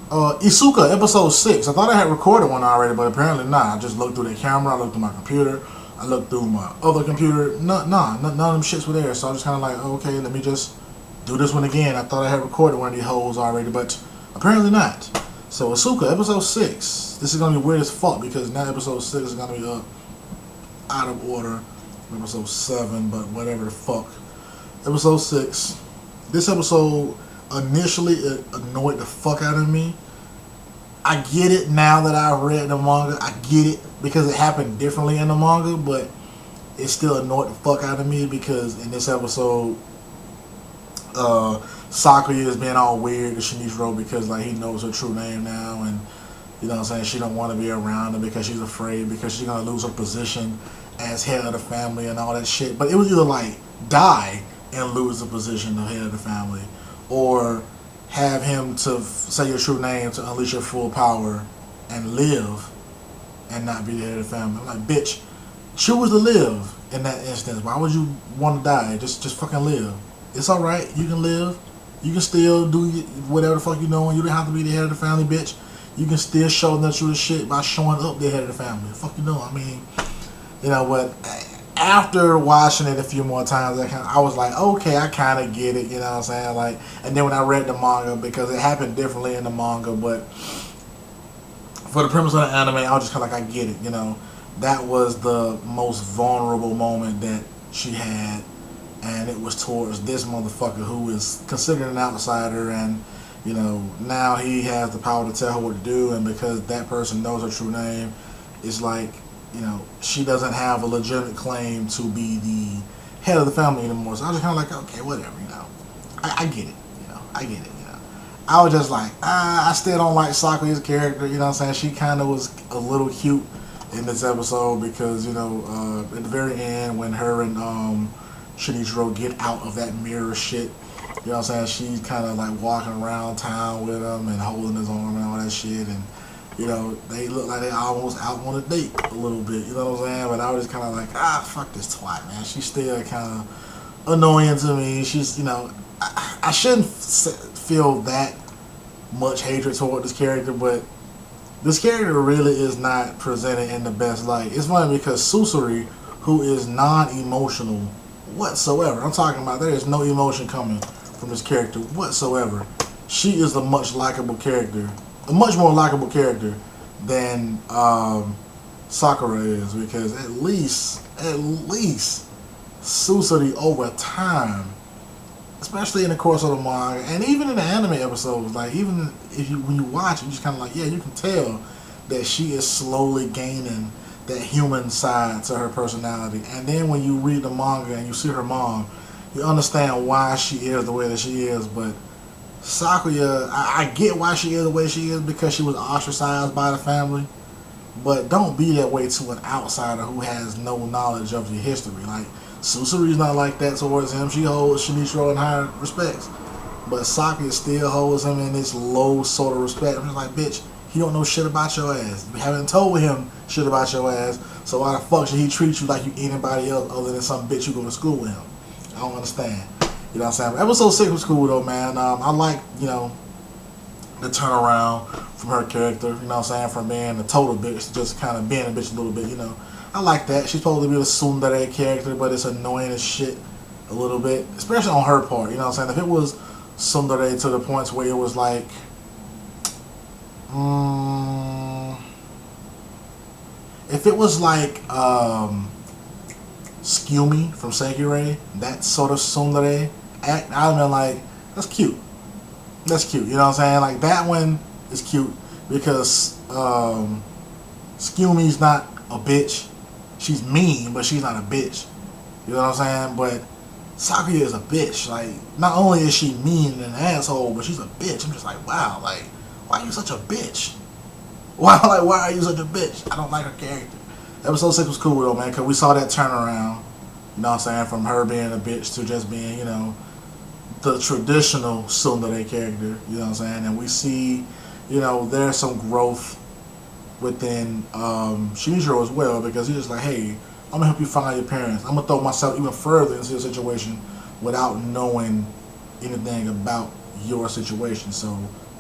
Isuca, episode 6. I thought I had recorded one already, but apparently not. I just looked through the camera, I looked through my computer, I looked through my other computer. None of them shits were there. So I was just kind of like, okay, let me just do this one again. I thought I had recorded one of these hoes already, but apparently not. So Isuca, episode 6. This is going to be weird as fuck because now episode 6 is going to be out of order from episode 7, but whatever the fuck. Episode 6. This episode initially it annoyed the fuck out of me. I get it now that I've read the manga. I get it because it happened differently in the manga, but it still annoyed the fuck out of me because in this episode, Sakuya is being all weird to Shinichiro because like he knows her true name now, and you know what I'm saying, she don't want to be around her because she's afraid because she's gonna lose her position as head of the family and all that shit. But it was either like die and lose the position of head of the family, or have him to say your true name to unleash your full power and live and not be the head of the family. I'm like, bitch, choose to live in that instance. Why would you want to die? Just fucking live. It's alright, you can live. You can still do whatever the fuck you doing. You don't have to be the head of the family, bitch. You can still show that you're the shit by showing up the head of the family. The fuck you doing? I mean, you know what? After watching it a few more times, I was like, okay, I kind of get it, you know what I'm saying? Like, and then when I read the manga, because it happened differently in the manga, but for the premise of the anime, I was just kind of like, I get it, you know. That was the most vulnerable moment that she had, and it was towards this motherfucker who is considered an outsider, and, you know, now he has the power to tell her what to do, and because that person knows her true name, it's like, you know, she doesn't have a legitimate claim to be the head of the family anymore. So I was just kind of like, okay, whatever, you know. I get it, you know. I get it, you know. I was just like, I still don't like Sakuya's character, you know what I'm saying? She kind of was a little cute in this episode because, you know, at the very end when her and Shinichiro get out of that mirror shit, you know what I'm saying? She's kind of like walking around town with him and holding his arm and all that shit, and you know, they look like they almost out on a date a little bit, you know what I'm saying? But I was just kind of like, fuck this twat, man. She's still kind of annoying to me. She's, you know, I shouldn't feel that much hatred toward this character, but this character really is not presented in the best light. It's funny because Susuri, who is non-emotional whatsoever, I'm talking about there is no emotion coming from this character whatsoever. She is a much likable character. A much more likable character than Sakura is, because at least Susuri over time, especially in the course of the manga and even in the anime episodes, like even if you when you watch it, you just kind of like, yeah, you can tell that she is slowly gaining that human side to her personality. And then when you read the manga and you see her mom, you understand why she is the way that she is. But Sakuya, I get why she is the way she is because she was ostracized by the family, but don't be that way to an outsider who has no knowledge of your history. Like, Susuri's not like that towards him. She holds Shinichiro in higher respects, but Sakuya still holds him in this low sort of respect. I'm just like, bitch, he don't know shit about your ass. You haven't told him shit about your ass, so why the fuck should he treat you like you anybody else other than some bitch you go to school with him? I don't understand. You know what I'm saying? Episode 6 was cool though, man. I like, you know, the turnaround from her character, you know what I'm saying, from being a total bitch to just kind of being a bitch a little bit, you know. I like that. She's supposed to be a tsundere character, but it's annoying as shit a little bit, especially on her part, you know what I'm saying. If it was tsundere to the points where it was like, if it was like, Skumi from Sekirei, that sort of tsundere act, I'd have been like, that's cute. That's cute, you know what I'm saying? Like, that one is cute because Skumi's not a bitch. She's mean, but she's not a bitch. You know what I'm saying? But Sakuya is a bitch. Like, not only is she mean and an asshole, but she's a bitch. I'm just like, wow, like, why are you such a bitch? Why are you such a bitch? I don't like her character. Episode 6 was cool though, man, because we saw that turnaround, you know what I'm saying, from her being a bitch to just being, you know, the traditional tsundere character, you know what I'm saying, and we see, you know, there's some growth within Shinichiro as well, because he's just like, hey, I'm going to help you find your parents. I'm going to throw myself even further into your situation without knowing anything about your situation. So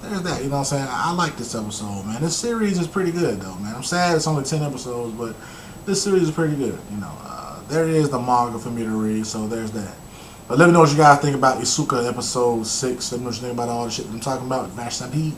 there's that. You know what I'm saying? I like this episode, man. This series is pretty good, though, man. I'm sad it's only 10 episodes, but this series is pretty good. There is the manga for me to read, so there's that. But let me know what you guys think about Isuca episode 6. Let me know what you think about all the shit that I'm talking about. Smash that heat.